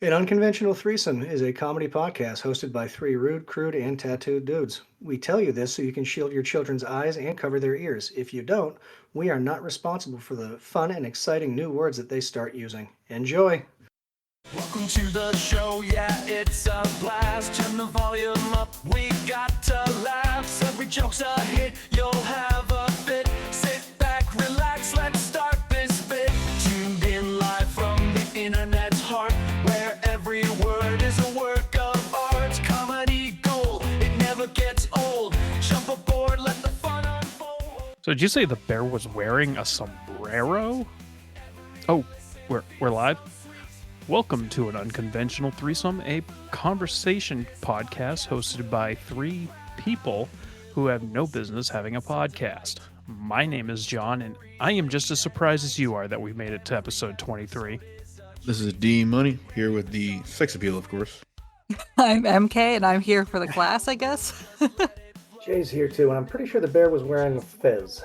An Unconventional Threesome is a comedy podcast hosted by three rude, crude, and tattooed dudes. We tell you this so you can shield your children's eyes and cover their ears. If you don't, we are not responsible for the fun and exciting new words that they start using. Enjoy! Welcome to the show, yeah, it's a blast. Turn the volume up, we got to laugh. Every joke's a hit, you'll have a fit. Sit back, relax, let's start this bit. Tuned in live from the internet's heart, where every word is a work of art. Comedy gold, it never gets old. Jump aboard, let the fun unfold. So did you say the bear was wearing a sombrero? Oh, we're live? Welcome to an Unconventional Threesome, a conversation podcast hosted by three people who have no business having a podcast. My name is John, and I am just as surprised as you are that we made it to episode 23. This is D Money, here with the sex appeal, of course. I'm MK, and I'm here for the class, I guess. Jay's here too, and I'm pretty sure the bear was wearing a fez.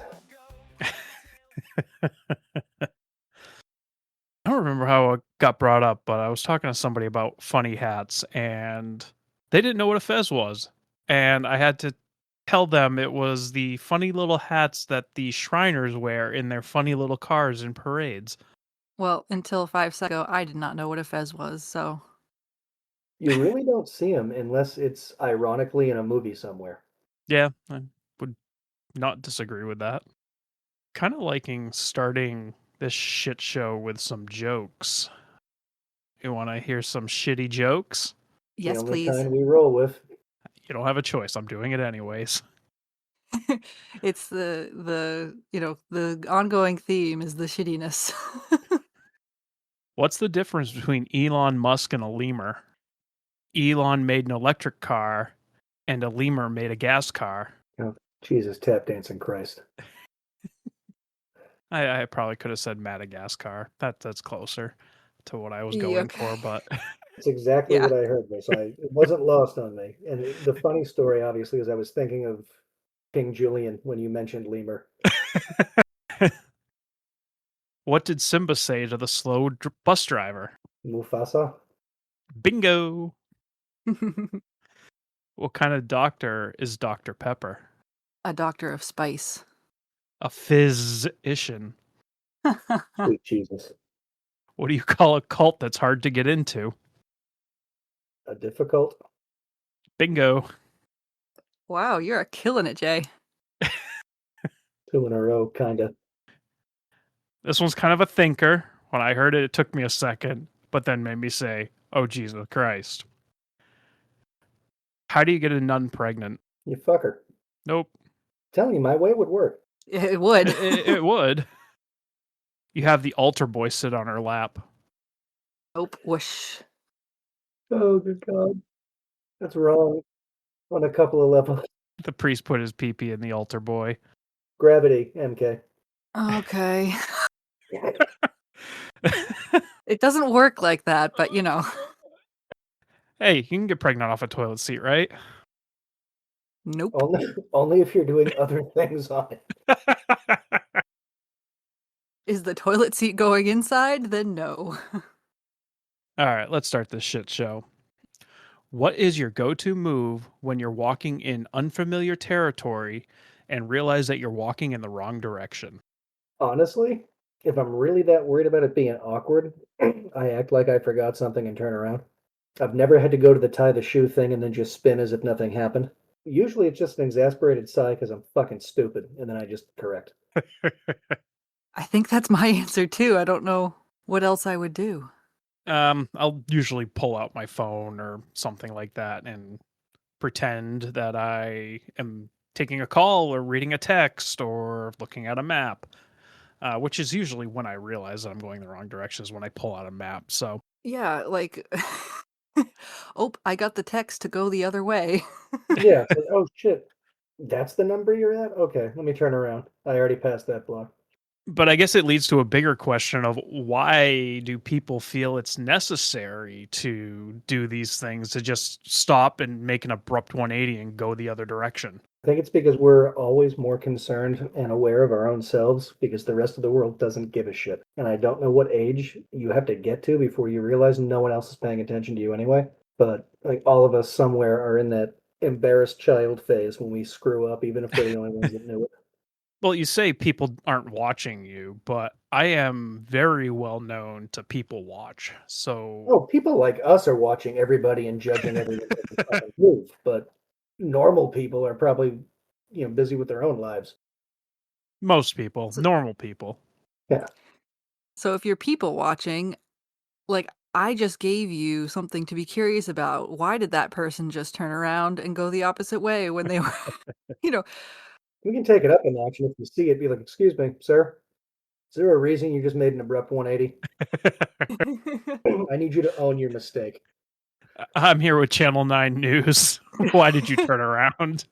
I don't remember how it got brought up, but I was talking to somebody about funny hats, and they didn't know what a fez was. And I had to tell them it was the funny little hats that the Shriners wear in their funny little cars in parades. Well, until 5 seconds ago, I did not know what a fez was, so... You really don't see him unless it's ironically in a movie somewhere. Yeah, I would not disagree with that. Kind of liking starting this shit show with some jokes. You want to hear some shitty jokes? Yes, the only please. kind we roll with. You don't have a choice. I'm doing it anyways. It's the ongoing theme is the shittiness. What's the difference between Elon Musk and a lemur? Elon made an electric car, and a lemur made a gas car. Oh, Jesus, tap dancing Christ. I probably could have said Madagascar. That's closer to what I was going for, but It's exactly Yeah. what I heard, so it wasn't lost on me. And the funny story, obviously, is I was thinking of King Julian when you mentioned lemur. what did Simba say to the slow bus driver? Mufasa? Bingo! What kind of doctor is Dr. Pepper? A doctor of spice. A physician. Sweet Jesus. What do you call a cult that's hard to get into? A difficult? Bingo. Wow, you're killing it, Jay. 2 in a row, kinda. This one's kind of a thinker. When I heard it, it took me a second, but then made me say, oh, Jesus Christ. How do you get a nun pregnant? You fucker. Nope. Telling you, my way would work. It would. It would. You have the altar boy sit on her lap. Nope. Whoosh. Oh, good God. That's wrong on a couple of levels. The priest put his pee-pee in the altar boy. Gravity, MK. Okay. It doesn't work like that, but Hey, you can get pregnant off a toilet seat, right? Nope. Only if you're doing other things on it. Is the toilet seat going inside? Then no. All right, let's start this shit show. What is your go-to move when you're walking in unfamiliar territory and realize that you're walking in the wrong direction? Honestly, if I'm really that worried about it being awkward, I act like I forgot something and turn around. I've never had to go to the tie the shoe thing and then just spin as if nothing happened. Usually it's just an exasperated sigh because I'm fucking stupid, and then I just correct. I think that's my answer too. I don't know what else I would do. I'll usually pull out my phone or something like that and pretend that I am taking a call or reading a text or looking at a map, which is usually when I realize that I'm going the wrong direction is when I pull out a map. So Yeah, like, oh, I got the text to go the other way. Yeah, it's like, oh shit, that's the number you're at? Okay, let me turn around. I already passed that block. But I guess it leads to a bigger question of why do people feel it's necessary to do these things, to just stop and make an abrupt 180 and go the other direction? I think it's because we're always more concerned and aware of our own selves because the rest of the world doesn't give a shit. And I don't know what age you have to get to before you realize no one else is paying attention to you anyway. But like all of us somewhere are in that embarrassed child phase when we screw up, even if we're the only ones that knew it. Well, you say people aren't watching you, but I am very well known to people watch. So Oh, people like us are watching everybody and judging every fucking move, but normal people are probably, busy with their own lives. most people, So, normal people. Yeah. so if you're people watching, like I just gave you something to be curious about. Why did that person just turn around and go the opposite way when they were, you know, We can take it up a notch, and if you see it, be like, "Excuse me, sir, is there a reason you just made an abrupt 180? I need you to own your mistake." I'm here with Channel 9 News. Why did you turn around?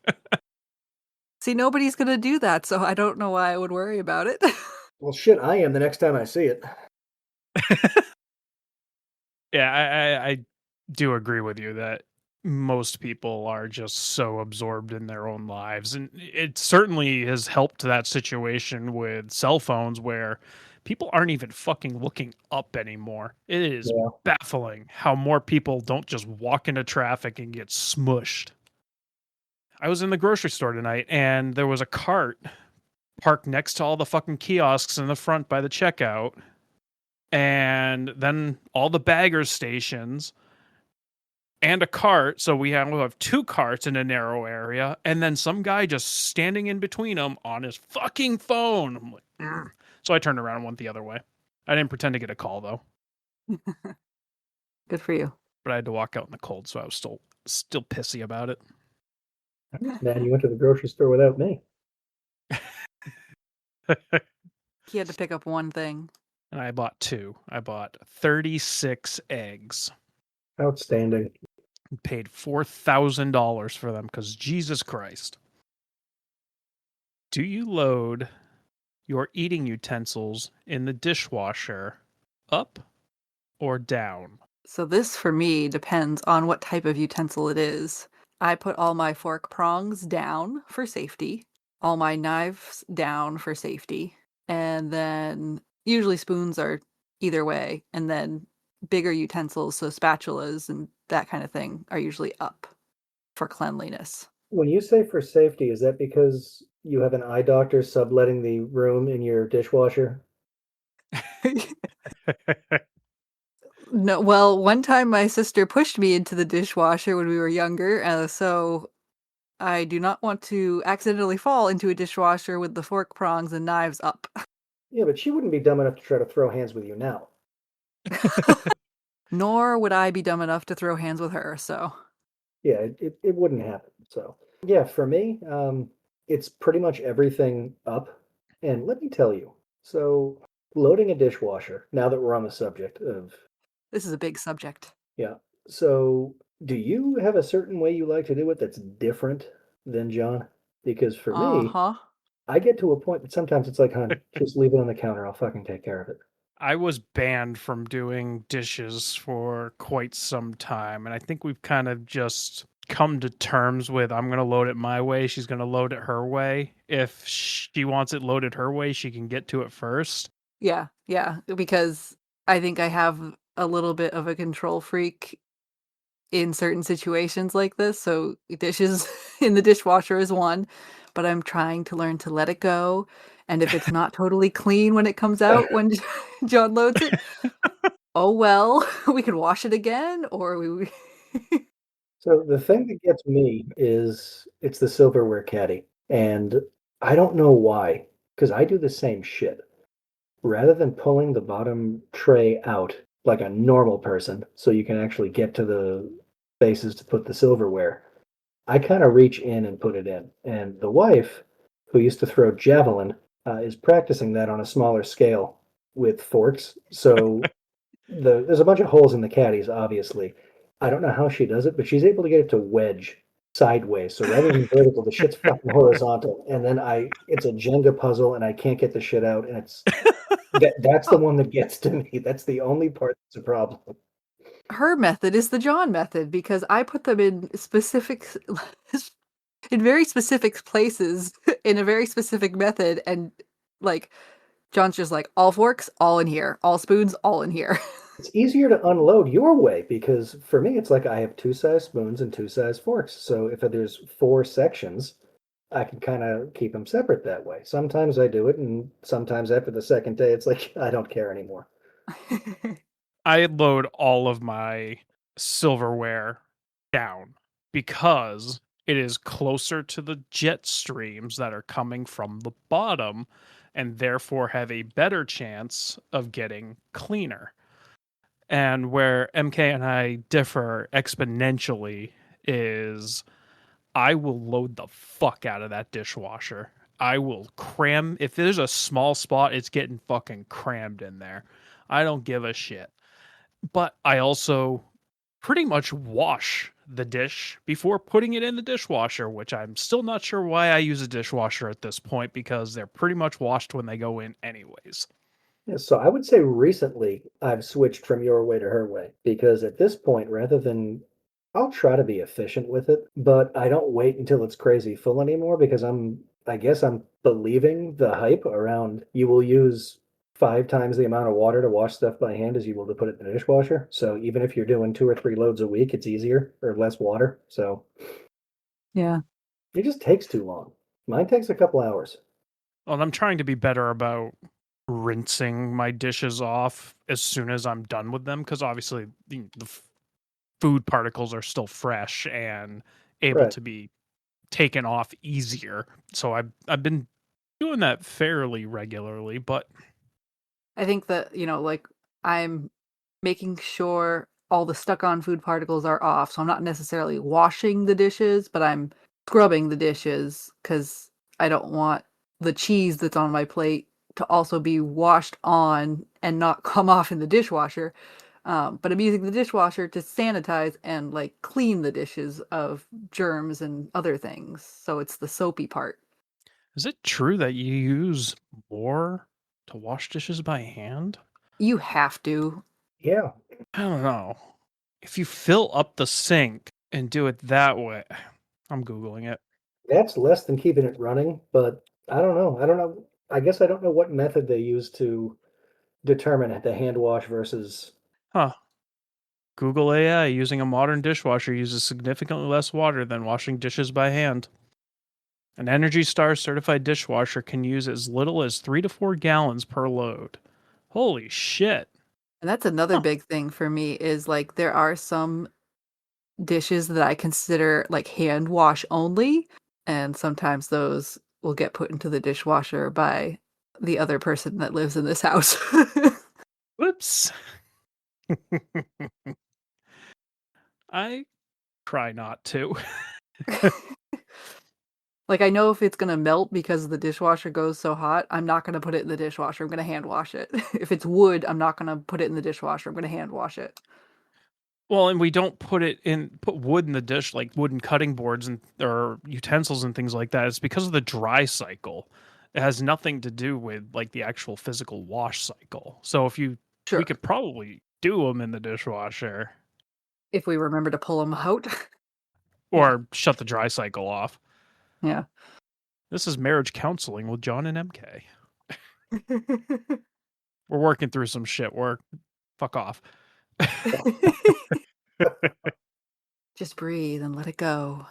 see, nobody's gonna do that, so I don't know why I would worry about it. Well, shit, I am the next time I see it. Yeah, I do agree with you that most people are just so absorbed in their own lives. And it certainly has helped that situation with cell phones where people aren't even fucking looking up anymore. It is Yeah. baffling how more people don't just walk into traffic and get smushed. I was in the grocery store tonight and there was a cart parked next to all the fucking kiosks in the front by the checkout. And then all the baggers stations and a cart. So we'll have two carts in a narrow area, and then some guy just standing in between them on his fucking phone. I'm like, "Ugh." So I turned around and went the other way. I didn't pretend to get a call though, Good for you. but I had to walk out in the cold, so I was still pissy about it. Man, you went to the grocery store without me. He had to pick up one thing. And I bought two. I bought 36 eggs. Outstanding. Paid $4,000 for them because Jesus Christ. Do you load your eating utensils in the dishwasher up or down? So this for me depends on what type of utensil it is. I put all my fork prongs down for safety, all my knives down for safety, and then usually spoons are either way, and then bigger utensils, so spatulas and that kind of thing, are usually up for cleanliness. When you say for safety, is that because you have an eye doctor subletting the room in your dishwasher? No, well, one time my sister pushed me into the dishwasher when we were younger, so I do not want to accidentally fall into a dishwasher with the fork prongs and knives up. Yeah, but she wouldn't be dumb enough to try to throw hands with you now. Nor would I be dumb enough to throw hands with her, so. Yeah, it wouldn't happen. So, yeah, for me, it's pretty much everything up. And let me tell you, so loading a dishwasher, now that we're on the subject of, This is a big subject. yeah. So, do you have a certain way you like to do it that's different than John? Because for me, Uh-huh. I get to a point that sometimes it's like, hon, just leave it on the counter. I'll fucking take care of it. I was banned from doing dishes for quite some time, and I think we've kind of just come to terms with I'm going to load it my way, she's going to load it her way. If she wants it loaded her way, she can get to it first. Yeah, because I think I have a little bit of a control freak in certain situations like this. So dishes in the dishwasher is one, but I'm trying to learn to let it go. And if it's not totally clean when it comes out, when John loads it, oh well, we can wash it again, or we. So the thing that gets me is it's the silverware caddy. And I don't know why, because I do the same shit. Rather than pulling the bottom tray out like a normal person so you can actually get to the spaces to put the silverware, I kind of reach in and put it in. And the wife, who used to throw javelin, is practicing that on a smaller scale with forks. So there's a bunch of holes in the caddies, obviously. I don't know how she does it, but she's able to get it to wedge sideways. So rather than vertical, the shit's fucking horizontal. And then it's a Jenga puzzle, and I can't get the shit out. And that's the one that gets to me. That's the only part that's a problem. Her method is the John method because I put them in specific in very specific places in a very specific method, and like John's just like, all forks, all in here, all spoons, all in here. It's easier to unload your way because for me, it's like I have two size spoons and two size forks. So if there's four sections, I can kind of keep them separate that way. Sometimes I do it, and sometimes after the second day, it's like I don't care anymore. I load all of my silverware down because it is closer to the jet streams that are coming from the bottom and therefore have a better chance of getting cleaner. And where MK and I differ exponentially is I will load the fuck out of that dishwasher. I will cram. If there's a small spot, it's getting fucking crammed in there. I don't give a shit. But I also pretty much wash the dish before putting it in the dishwasher, which I'm still not sure why I use a dishwasher at this point because they're pretty much washed when they go in anyways. Yeah, so I would say recently I've switched from your way to her way because at this point, rather than I'll try to be efficient with it, but I don't wait until it's crazy full anymore because I guess I'm believing the hype around you will use 5 times the amount of water to wash stuff by hand as you will to put it in the dishwasher. So even if you're doing 2 or 3 loads a week, it's easier or less water. So Yeah. it just takes too long. Mine takes a couple hours. Well, I'm trying to be better about rinsing my dishes off as soon as I'm done with them because obviously the food particles are still fresh and able Right. to be taken off easier. So I've been doing that fairly regularly, but I think that, like I'm making sure all the stuck on food particles are off. So I'm not necessarily washing the dishes, but I'm scrubbing the dishes because I don't want the cheese that's on my plate to also be washed on and not come off in the dishwasher. But I'm using the dishwasher to sanitize and like clean the dishes of germs and other things. So it's the soapy part. is it true that you use more to wash dishes by hand? You have to. Yeah. I don't know. If you fill up the sink and do it that way, I'm Googling it. That's less than keeping it running, but I don't know. I don't know. I guess I don't know what method they use to determine the hand wash versus. Huh. Google AI using a modern dishwasher uses significantly less water than washing dishes by hand. An Energy Star certified dishwasher can use as little as 3 to 4 gallons per load. Holy shit. And that's another Huh. big thing for me is like there are some dishes that I consider like hand wash only, and sometimes those will get put into the dishwasher by the other person that lives in this house. Whoops. I try not to. Like I know if it's gonna melt because the dishwasher goes so hot, I'm not gonna put it in the dishwasher. I'm gonna hand wash it. If it's wood, I'm not gonna put it in the dishwasher. I'm gonna hand wash it. Well, and we don't put wood in the dish like wooden cutting boards and or utensils and things like that. It's because of the dry cycle. It has nothing to do with like the actual physical wash cycle. So we Sure. could probably do them in the dishwasher If we remember to pull them out. Yeah. or shut the dry cycle off. Yeah. This is marriage counseling with John and MK. We're working through some shit. Fuck off. Just breathe and let it go.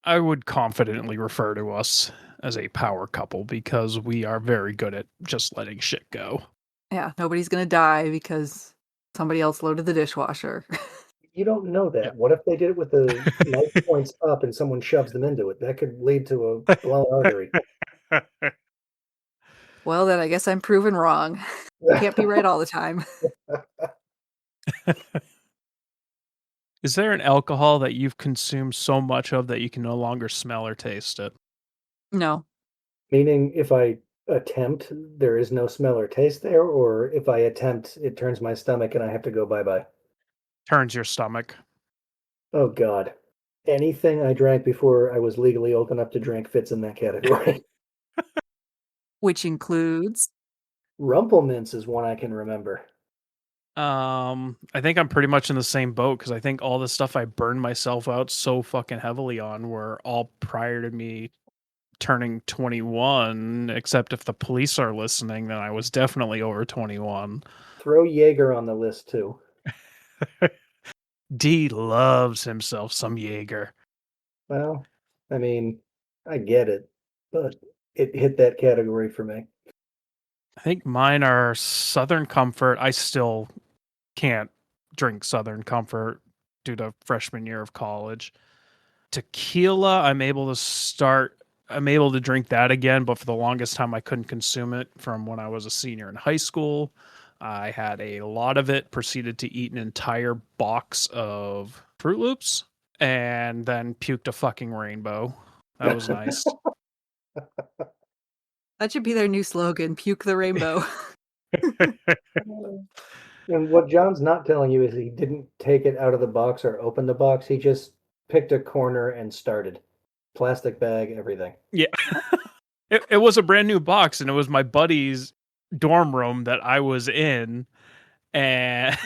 I would confidently refer to us as a power couple because we are very good at just letting shit go. Yeah, nobody's gonna die because somebody else loaded the dishwasher. You don't know Yeah. that. What if they did it with the knife points up and someone shoves them into it? That could lead to a blown artery. Well, then I guess I'm proven wrong. Can't be right all the time. Is there an alcohol that you've consumed so much of that you can no longer smell or taste it? No. Meaning, if I attempt, there is no smell or taste there, or if I attempt, it turns my stomach and I have to go bye bye. Turns your stomach. Oh God. Anything I drank before I was legally old enough to drink fits in that category. Which includes Rumplemints is one I can remember. I think I'm pretty much in the same boat because I think all the stuff I burned myself out so fucking heavily on were all prior to me turning 21, except if the police are listening, then I was definitely over 21. Throw Jaeger on the list too. D loves himself some Jaeger. Well, I mean, I get it, but it hit that category for me. I think mine are Southern Comfort. I still can't drink Southern Comfort due to freshman year of college. Tequila, I'm able to drink that again, but for the longest time I couldn't consume it from when I was a senior in high school. I had a lot of it, proceeded to eat an entire box of Fruit Loops, and then puked a fucking rainbow. That was nice. That should be their new slogan, puke the rainbow. And what John's not telling you is he didn't take it out of the box or open the box. He just picked a corner and started. Plastic bag, everything. Yeah. It was a brand new box, and it was my buddy's dorm room that I was in, and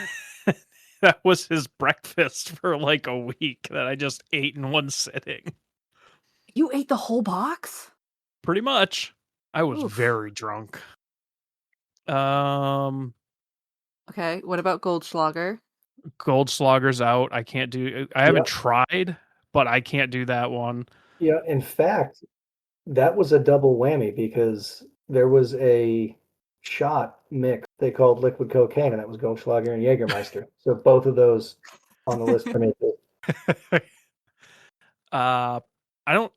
that was his breakfast for like a week that I just ate in one sitting. You ate the whole box? Pretty much. I was Oof. very drunk. Okay, what about Goldschlager? Goldschlager's out. I can't do. I haven't tried, but I can't do that one. Yeah, in fact, that was a double whammy because there was a shot mix they called liquid cocaine, and that was Goldschlager and Jägermeister. So both of those on the list for me too. I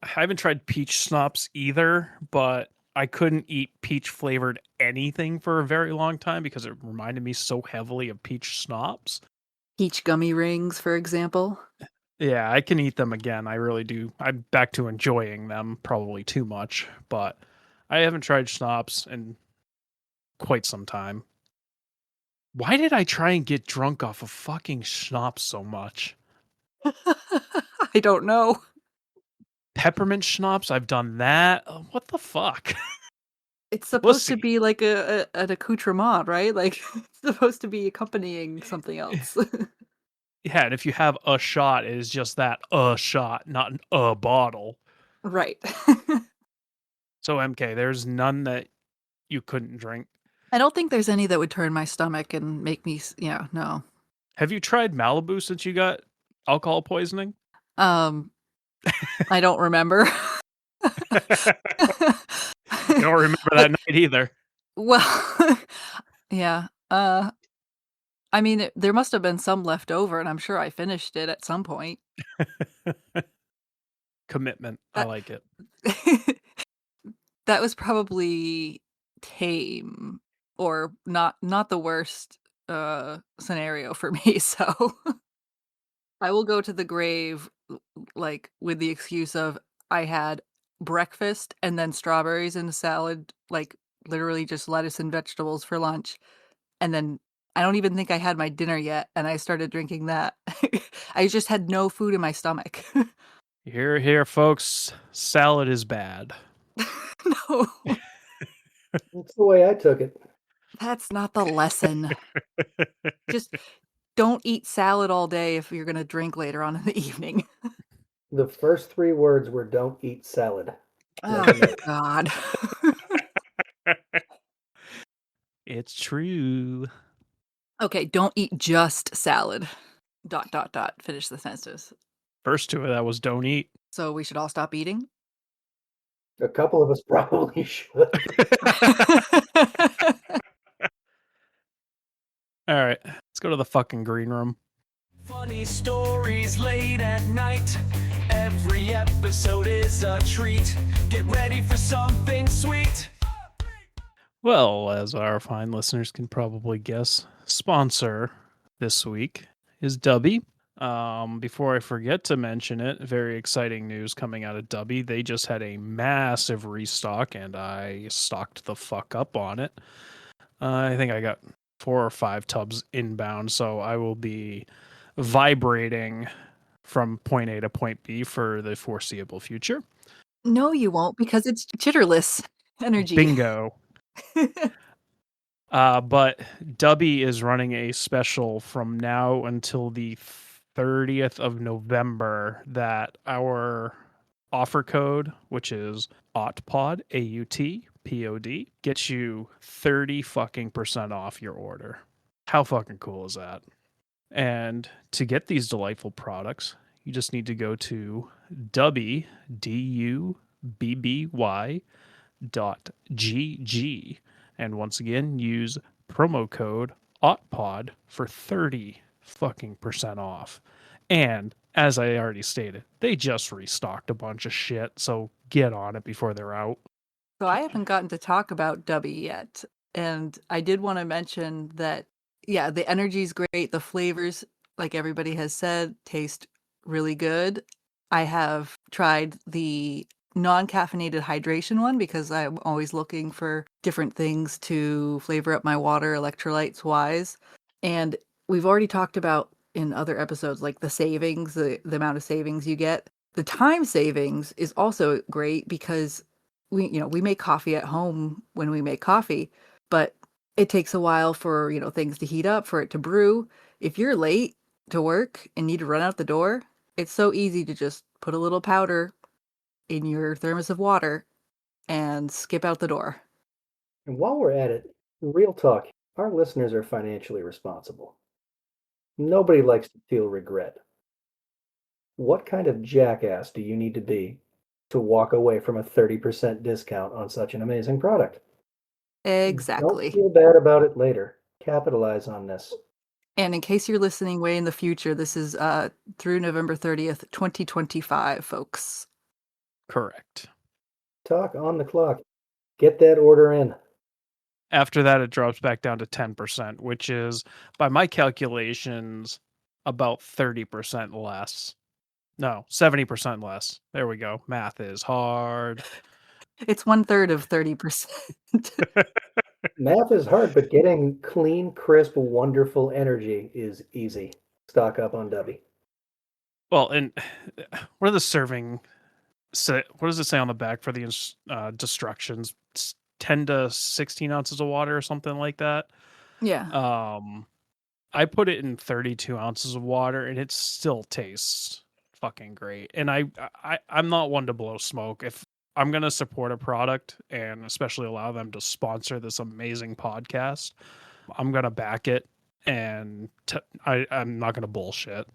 haven't tried peach schnapps either, but I couldn't eat peach flavored anything for a very long time because it reminded me so heavily of peach schnapps. Peach gummy rings, for example. Yeah, I can eat them again. I really do. I'm back to enjoying them, probably too much, but I haven't tried schnapps in quite some time. Why did I try and get drunk off of fucking schnapps so much? I don't know. Peppermint schnapps, I've done that. What the fuck? It's supposed to be like an accoutrement, right? Like it's supposed to be accompanying something else. Yeah, and if you have a shot, it is just that a shot, not a bottle. Right. So MK, there's none that you couldn't drink. I don't think there's any that would turn my stomach and make me, no. Have you tried Malibu since you got alcohol poisoning? I don't remember. You don't remember that night either. Well, yeah. I mean, there must have been some left over, and I'm sure I finished it at some point. Commitment. I like it. That was probably tame or not the worst scenario for me, so I will go to the grave like with the excuse of I had breakfast and then strawberries and a salad, like literally just lettuce and vegetables for lunch. And then I don't even think I had my dinner yet, and I started drinking that. I just had no food in my stomach. Here, folks. Salad is bad. No. That's the way I took it. That's not the lesson. Just don't eat salad all day if you're going to drink later on in the evening. The first 3 words were "don't eat salad." Oh, God. It's true. Okay, don't eat just salad. ... Finish the sentence. First 2 of that was don't eat. So we should all stop eating? A couple of us probably should. All right, let's go to the fucking green room. Funny stories late at night. Every episode is a treat. Get ready for something sweet. Well, as our fine listeners can probably guess, sponsor this week is Dubby. Before I forget to mention it, very exciting news coming out of Dubby. They just had a massive restock, and I stocked the fuck up on it. I think I got 4 or 5 tubs inbound, so I will be vibrating from point A to point B for the foreseeable future. No, you won't, because it's jitterless energy. Bingo. But Dubby is running a special from now until the 30th of November that our offer code, which is AUTPOD, AUTPOD, gets you 30 fucking percent off your order. How fucking cool is that? And to get these delightful products, you just need to go to Dubby, DUBBY .gg, and once again use promo code OTPOD for 30 fucking percent off. And as I already stated, they just restocked a bunch of shit, so get on it before they're out. So I haven't gotten to talk about Dubby yet. And I did want to mention that, yeah, the energy's great. The flavors, like everybody has said, taste really good. I have tried the non-caffeinated hydration one because I'm always looking for different things to flavor up my water electrolytes wise. And we've already talked about in other episodes, like the savings, the amount of savings you get. The time savings is also great because we make coffee at home when we make coffee, but it takes a while for, things to heat up, for it to brew. If you're late to work and need to run out the door, it's so easy to just put a little powder in your thermos of water and skip out the door. And while we're at it, real talk, our listeners are financially responsible. Nobody likes to feel regret. What kind of jackass do you need to be to walk away from a 30% discount on such an amazing product? Don't Exactly. feel bad about it later. Capitalize on this. And in case you're listening way in the future, this is through November 30th, 2025, folks. Correct. Talk on the clock. Get that order in. After that, it drops back down to 10%, which is, by my calculations, about 30% less. No, 70% less. There we go. Math is hard. It's 1/3 of 30%. Math is hard, but getting clean, crisp, wonderful energy is easy. Stock up on Dubby. Well, and what are the serving? What does it say on the back for the instructions? It's 10 to 16 ounces of water or something like that. Yeah. I put it in 32 ounces of water, and it still tastes fucking great. And I'm not one to blow smoke. If I'm gonna support a product and especially allow them to sponsor this amazing podcast, I'm gonna back it, and I'm not gonna bullshit.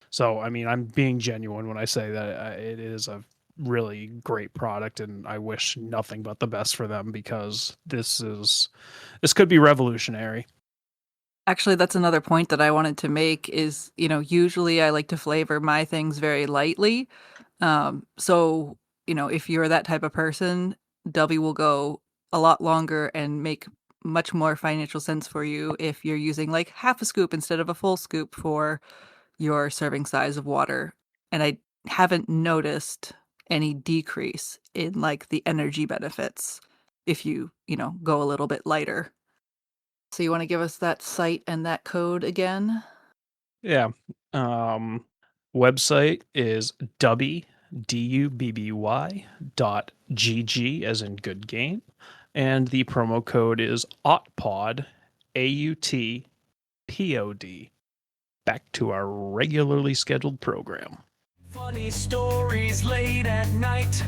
So I mean, I'm being genuine when I say that it is a really great product, and I wish nothing but the best for them because this could be revolutionary. Actually, that's another point that I wanted to make is, usually I like to flavor my things very lightly. So, if you're that type of person, Dubby will go a lot longer and make much more financial sense for you if you're using like half a scoop instead of a full scoop for your serving size of water. And I haven't noticed any decrease in like the energy benefits if you, go a little bit lighter. So you want to give us that site and that code again? Yeah. Website is dubby, DUBBY as in good game. And the promo code is AUTPOD, AUTPOD. Back to our regularly scheduled program. Funny stories late at night.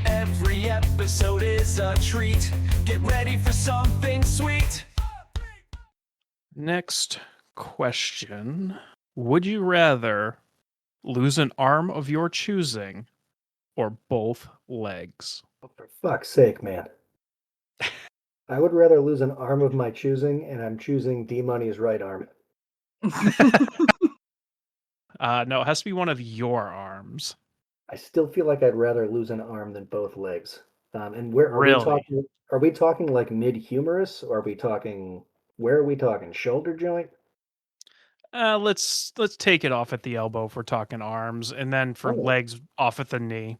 Every episode is a treat. Get ready for something sweet. Next question. Would you rather lose an arm of your choosing or both legs? Oh, for fuck's sake, man. I would rather lose an arm of my choosing, and I'm choosing D-Money's right arm. No, it has to be one of your arms. I still feel like I'd rather lose an arm than both legs. And where are Really? we talking? Are we talking like mid-humerus, or are we talking? Where are we talking? Shoulder joint? Let's take it off at the elbow if we're talking arms, and then for Oh. legs off at the knee.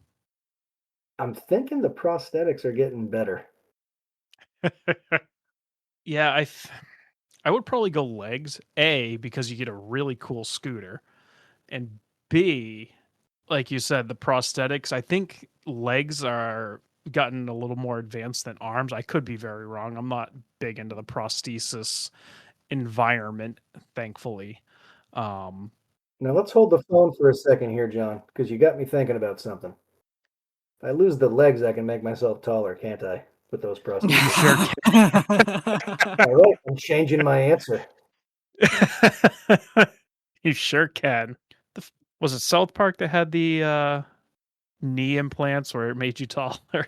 I'm thinking the prosthetics are getting better. Yeah, I would probably go legs. A, because you get a really cool scooter, and B, like you said, the prosthetics. I think legs are gotten a little more advanced than arms. I could be very wrong. I'm not big into the prosthesis environment, thankfully. Now let's hold the phone for a second here, John, because you got me thinking about something. If I lose the legs, I can make myself taller, can't I? With those prostheses. Sure All right, I'm changing my answer. You sure can. Was it South Park that had the knee implants where it made you taller?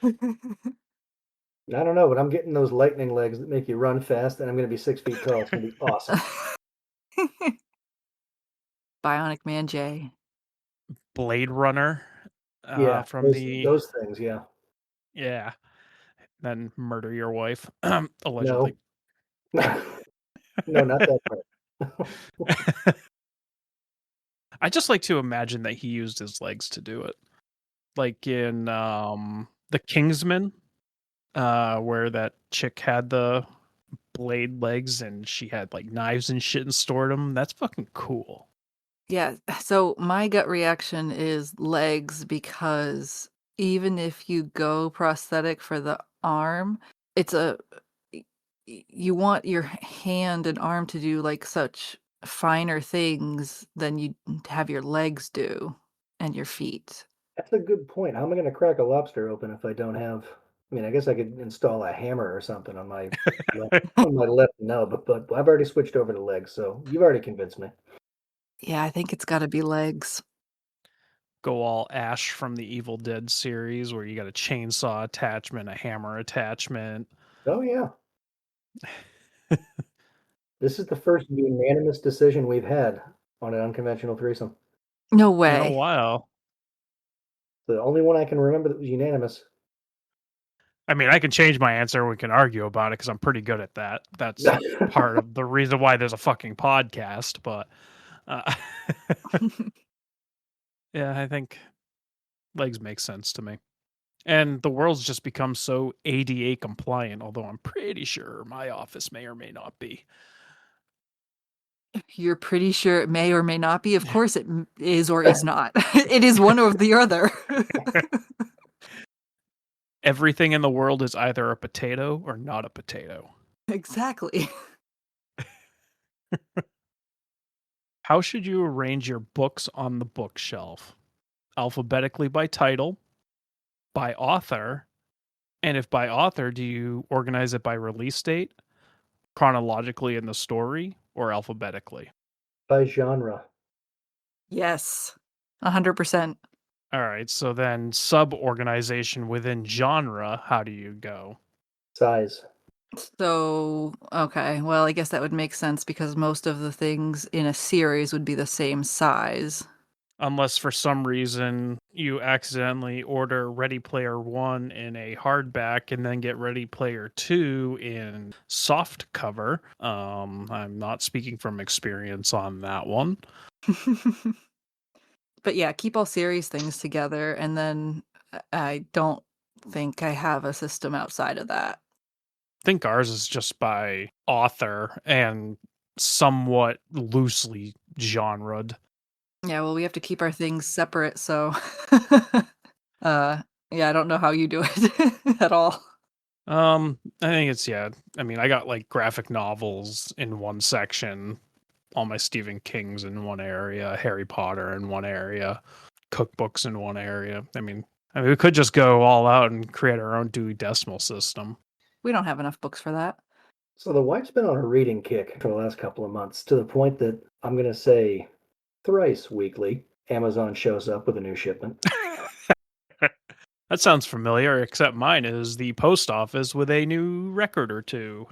I don't know, but I'm getting those lightning legs that make you run fast, and I'm going to be 6 feet tall. It's going to be awesome. Bionic Man J. Blade Runner. Yeah, From those things. Yeah. Yeah. Then murder your wife, No, allegedly. no, not that part. I just like to imagine that he used his legs to do it, like in The Kingsman, where that chick had the blade legs and she had like knives and shit and stored them. That's fucking cool. Yeah, so my gut reaction is legs because even if you go prosthetic for the arm, it's you want your hand and arm to do like such finer things than you have your legs do and your feet. That's a good point. How am I going to crack a lobster open if I don't have? I mean, I guess I could install a hammer or something on my on my left nub, but I've already switched over to legs, so you've already convinced me. Yeah, I think it's got to be legs. Go all Ash from the Evil Dead series where you got a chainsaw attachment, a hammer attachment. Oh yeah. This is the first unanimous decision we've had on an unconventional threesome. No In a way. while. The only one I can remember that was unanimous. I mean, I can change my answer. We can argue about it because I'm pretty good at that. That's part of the reason why there's a fucking podcast. But yeah, I think legs make sense to me. And the world's just become so ADA compliant, although I'm pretty sure my office may or may not be. You're pretty sure it may or may not be? Of course it is or is not. It is one or the other. Everything in the world is either a potato or not a potato. Exactly. How should you arrange your books on the bookshelf? Alphabetically by title, by author, and if by author, do you organize it by release date, chronologically in the story, or alphabetically? By genre. Yes. 100%. All right, so then sub-organization within genre, how do you go? Size. So, okay. Well, I guess that would make sense because most of the things in a series would be the same size. Unless for some reason you accidentally order Ready Player One in a hardback and then get Ready Player Two in soft cover. I'm not speaking from experience on that one. But yeah, keep all series things together, and then I don't think I have a system outside of that. I think ours is just by author and somewhat loosely genred. Yeah, well, we have to keep our things separate, so yeah, I don't know how you do it at all. I think it's I mean, I got like graphic novels in one section, all my Stephen Kings in one area, Harry Potter in one area, cookbooks in one area. I mean, we could just go all out and create our own Dewey Decimal System. We don't have enough books for that. So the wife's been on a reading kick for the last couple of months to the point that I'm going to say thrice weekly, Amazon shows up with a new shipment. That sounds familiar, except mine is the post office with a new record or two.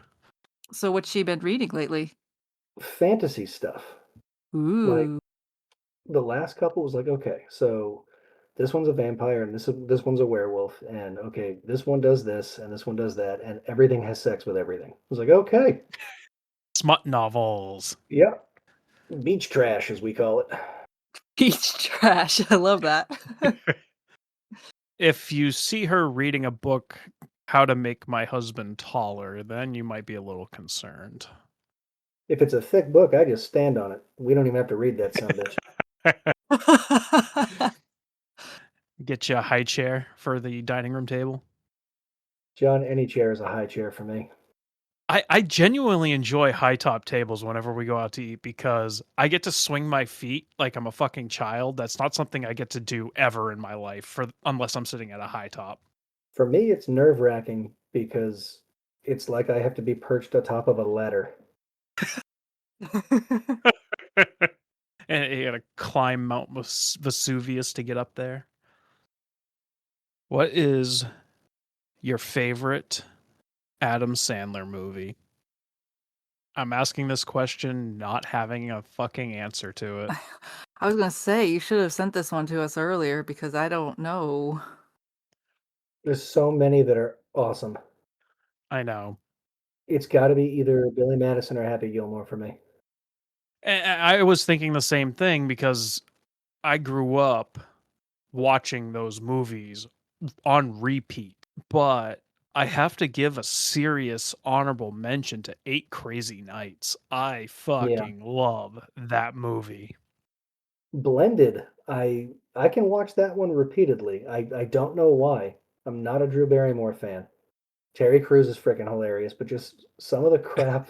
So what's she been reading lately? Fantasy stuff. Ooh. Like the last couple was like, okay, so this one's a vampire and this one's a werewolf, and okay, this one does this and this one does that, and everything has sex with everything. I was like, okay. Smut novels. Yeah. Beach trash, as we call it. Beach trash. I love that. If you see her reading a book, How to Make My Husband Taller, then you might be a little concerned. If it's a thick book, I just stand on it. We don't even have to read that son bitch. Get you a high chair for the dining room table. John, any chair is a high chair for me. I genuinely enjoy high top tables whenever we go out to eat because I get to swing my feet like I'm a fucking child. That's not something I get to do ever in my life unless I'm sitting at a high top. For me, it's nerve-wracking because it's like I have to be perched atop of a ladder. And you gotta climb Mount Vesuvius to get up there. What is your favorite Adam Sandler movie? I'm asking this question not having a fucking answer to it. I was gonna say you should have sent this one to us earlier because I don't know. There's so many that are awesome. I know. It's gotta be either Billy Madison or Happy Gilmore for me. I was thinking the same thing because I grew up watching those movies on repeat, but I have to give a serious honorable mention to 8 Crazy Nights. I Yeah. fucking love that movie. Blended, I can watch that one repeatedly. I don't know why. I'm not a Drew Barrymore fan. Terry Crews is freaking hilarious, but just some of the crap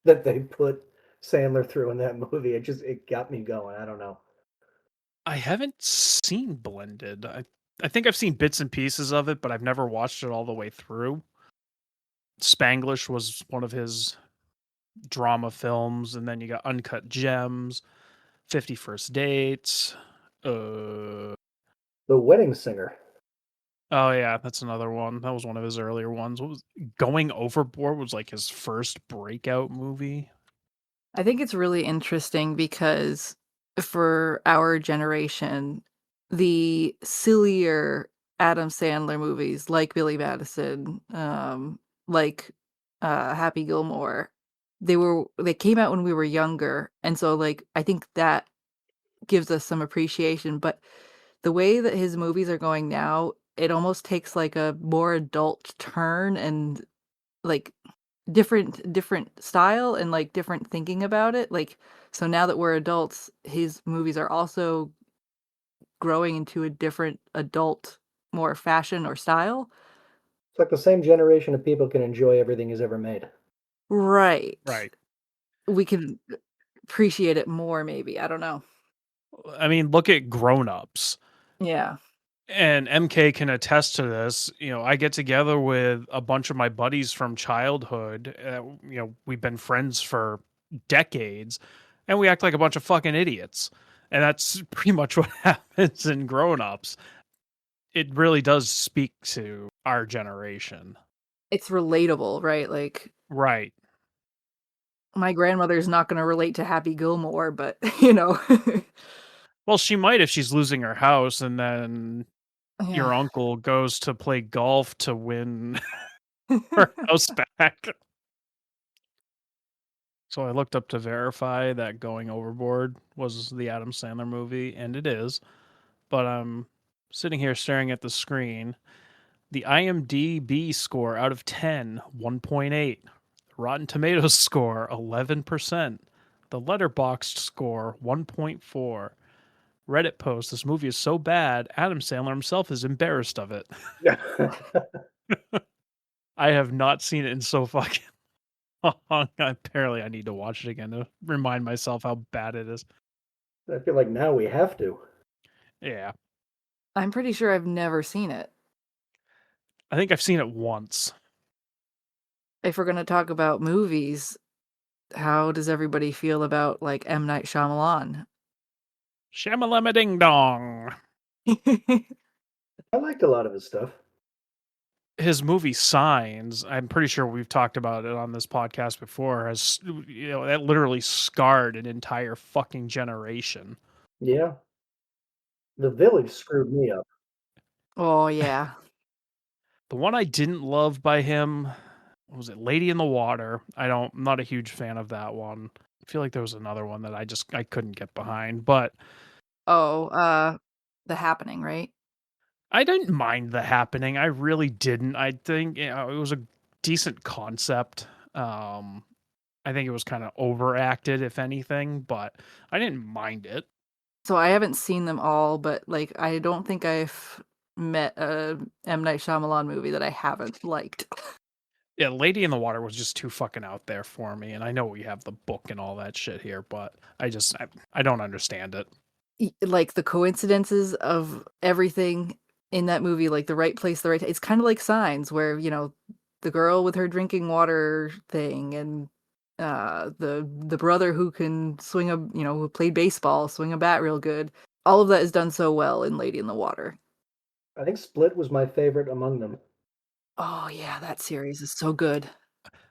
that they put Sandler through in that movie, it got me going. I don't know. I haven't seen Blended. I think I've seen bits and pieces of it, but I've never watched it all the way through. Spanglish was one of his drama films, and then you got Uncut Gems, 50 First Dates. Uh, The Wedding Singer. oh yeah, that's another one. That was one of his earlier ones. What was Going Overboard was like his first breakout movie. I think it's really interesting because for our generation, the sillier Adam Sandler movies like Billy Madison, like Happy Gilmore, they came out when we were younger, and so like I think that gives us some appreciation. But the way that his movies are going now, it almost takes like a more adult turn and like different style and, like, different thinking about it, like, so now that we're adults, his movies are also growing into a different adult, more fashion or style. It's like the same generation of people can enjoy everything he's ever made. Right. Right. We can appreciate it more maybe, I don't know. I mean, look at Grown Ups. Yeah. And MK can attest to this. I get together with a bunch of my buddies from childhood. We've been friends for decades, and we act like a bunch of fucking idiots. And that's pretty much what happens in Grown Ups. It really does speak to our generation. It's relatable, right? Like, Right. my grandmother's not gonna relate to Happy Gilmore, but, you know. Well, she might if she's losing her house, and then your Yeah. uncle goes to play golf to win her house back. So I looked up to verify that Going Overboard was the Adam Sandler movie, and it is. But I'm sitting here staring at the screen. The IMDb score out of 10, 1.8. Rotten Tomatoes score, 11%. The Letterboxd score, 1.4. Reddit post, this movie is so bad, Adam Sandler himself is embarrassed of it. I have not seen it in so fucking long. Apparently, I need to watch it again to remind myself how bad it is. I feel like now we have to. Yeah. I'm pretty sure I've never seen it. I think I've seen it once. If we're gonna talk about movies, how does everybody feel about, like, M. Night Shyamalan? Sham-a-lama ding dong. I liked a lot of his stuff. His movie Signs, I'm pretty sure we've talked about it on this podcast before, that literally scarred an entire fucking generation. Yeah. The Village screwed me up. Oh, yeah. The one I didn't love by him, what was it, Lady in the Water? I'm not a huge fan of that one. I feel like there was another one that I couldn't get behind, but Oh, The Happening, right? I didn't mind The Happening. I really didn't. I think it was a decent concept. I think it was kind of overacted, if anything, but I didn't mind it. So I haven't seen them all, but, like, I don't think I've met a M. Night Shyamalan movie that I haven't liked. Yeah, Lady in the Water was just too fucking out there for me, and I know we have the book and all that shit here, but I don't understand it. Like the coincidences of everything in that movie, like the right place, the right time. It's kind of like Signs, where the girl with her drinking water thing, and the brother who can swing who played baseball, swing a bat real good. All of that is done so well in Lady in the Water. I think Split was my favorite among them. Oh yeah, that series is so good.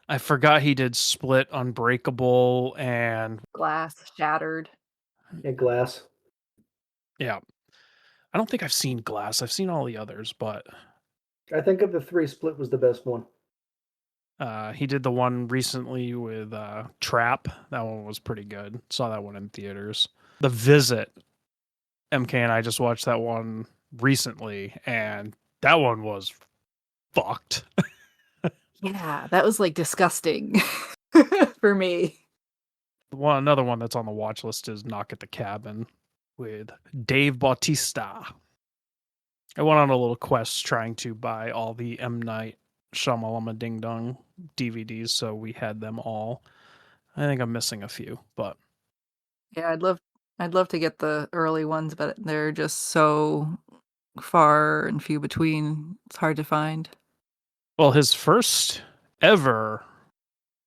I forgot he did Split, Unbreakable, and Glass Shattered. And Glass. yeah. I don't think I've seen Glass. I've seen all the others, but I think of the three, Split was the best one. he did the one recently with Trap. That one was pretty good. Saw that one in theaters. The Visit. MK and I just watched that one recently, and that one was fucked. Yeah, that was like disgusting for me. Another one that's on the watch list is Knock at the Cabin with Dave Bautista. I went on a little quest trying to buy all the M. Night Sham-a-lama Ding Dong DVDs, so we had them all. I think I'm missing a few, but Yeah, I'd love to get the early ones, but they're just so far and few between. It's hard to find. well, his first ever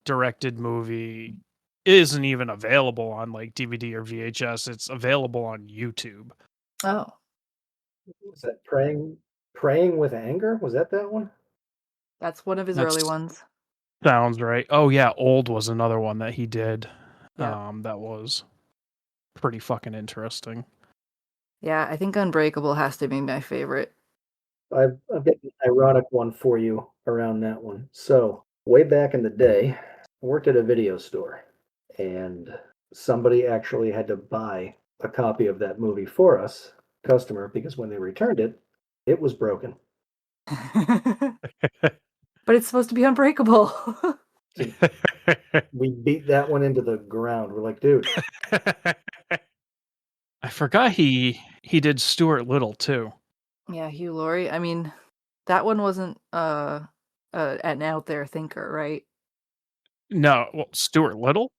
directed movie isn't even available on like DVD or VHS. It's available on YouTube. Oh, Was that Praying with Anger? Was that one? that's one of his That's early ones. sounds right. Oh yeah, Old was another one that he did. Yeah. That was pretty fucking interesting. Yeah, I think Unbreakable has to be my favorite. I've got an ironic one for you around that one. So, way back in the day, I worked at a video store, and somebody actually had to buy a copy of that movie for us, customer, because when they returned it, it was broken. But it's supposed to be Unbreakable. We beat that one into the ground. We're like, dude, I forgot he did Stuart Little too. Yeah, Hugh Laurie. I mean, that one wasn't an out there thinker, right? No, well, Stuart Little?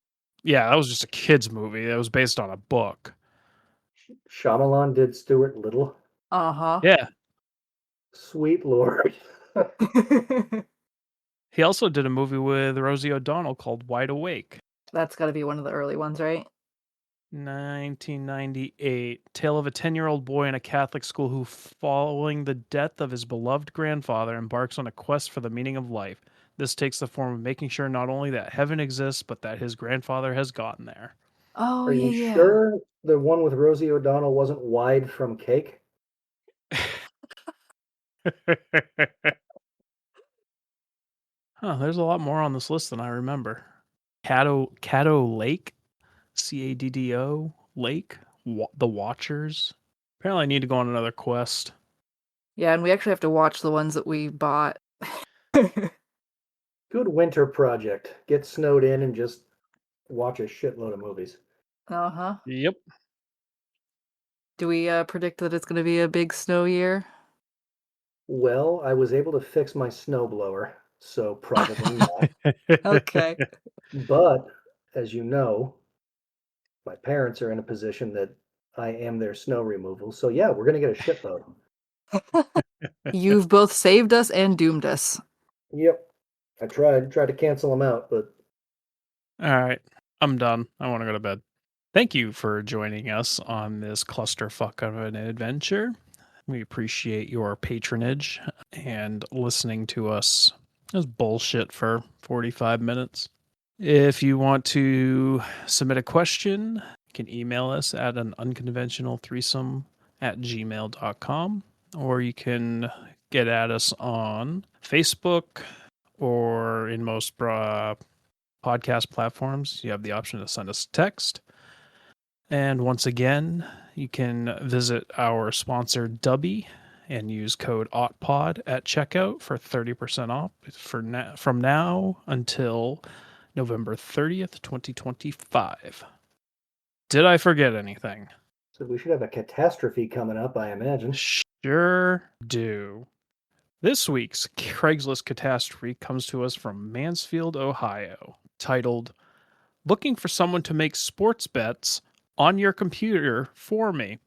Yeah, that was just a kid's movie. It was based on a book. Shyamalan did Stuart Little. Uh-huh. Yeah. Sweet Lord. He also did a movie with Rosie O'Donnell called Wide Awake. That's got to be one of the early ones, right? 1998. Tale of a 10-year-old boy in a Catholic school who, following the death of his beloved grandfather, embarks on a quest for the meaning of life. This takes the form of making sure not only that heaven exists, but that his grandfather has gotten there. Oh, Are yeah, you yeah. sure the one with Rosie O'Donnell wasn't Wide from Cake? Huh, there's a lot more on this list than I remember. Caddo Lake, Caddo Lake, The Watchers. Apparently, I need to go on another quest. Yeah, and we actually have to watch the ones that we bought. Good winter project. Get snowed in and just watch a shitload of movies. Uh-huh. Yep. Do we predict that it's going to be a big snow year? Well, I was able to fix my snowblower, so probably not. Okay. But, as you know, my parents are in a position that I am their snow removal. So yeah, we're gonna get a shitload. You've both saved us and doomed us. Yep. I tried to cancel them out, but All right, I'm done. I want to go to bed. Thank you for joining us on this clusterfuck of an adventure. We appreciate your patronage and listening to us just bullshit for 45 minutes. If you want to submit a question, you can email us at an unconventional threesome@gmail.com, or you can get at us on Facebook, or in most podcast platforms, you have the option to send us a text. And once again, you can visit our sponsor Dubby and use code OTPOD at checkout for 30% off from now until November 30th, 2025. Did I forget anything? so we should have a catastrophe coming up, I imagine. Shut Sure do. This week's Craigslist catastrophe comes to us from Mansfield, Ohio, titled Looking for Someone to Make Sports Bets on Your Computer for Me.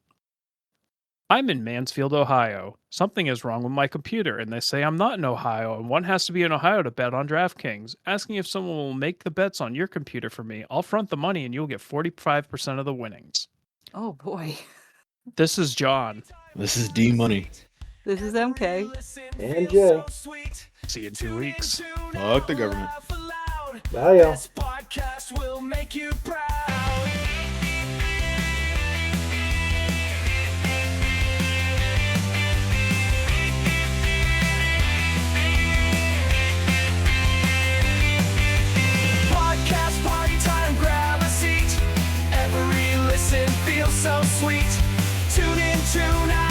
I'm in Mansfield, Ohio. Something is wrong with my computer, and they say I'm not in Ohio, and one has to be in Ohio to bet on DraftKings. Asking if someone will make the bets on your computer for me. I'll front the money, and you'll get 45% of the winnings. Oh boy. This is John. This is D Money. This is MK. And Jay. See you in 2 weeks. Fuck the government. Bye, y'all. This podcast will make you proud. Podcast party time, grab a seat. Every listen feels so sweet. Tune in, tune out.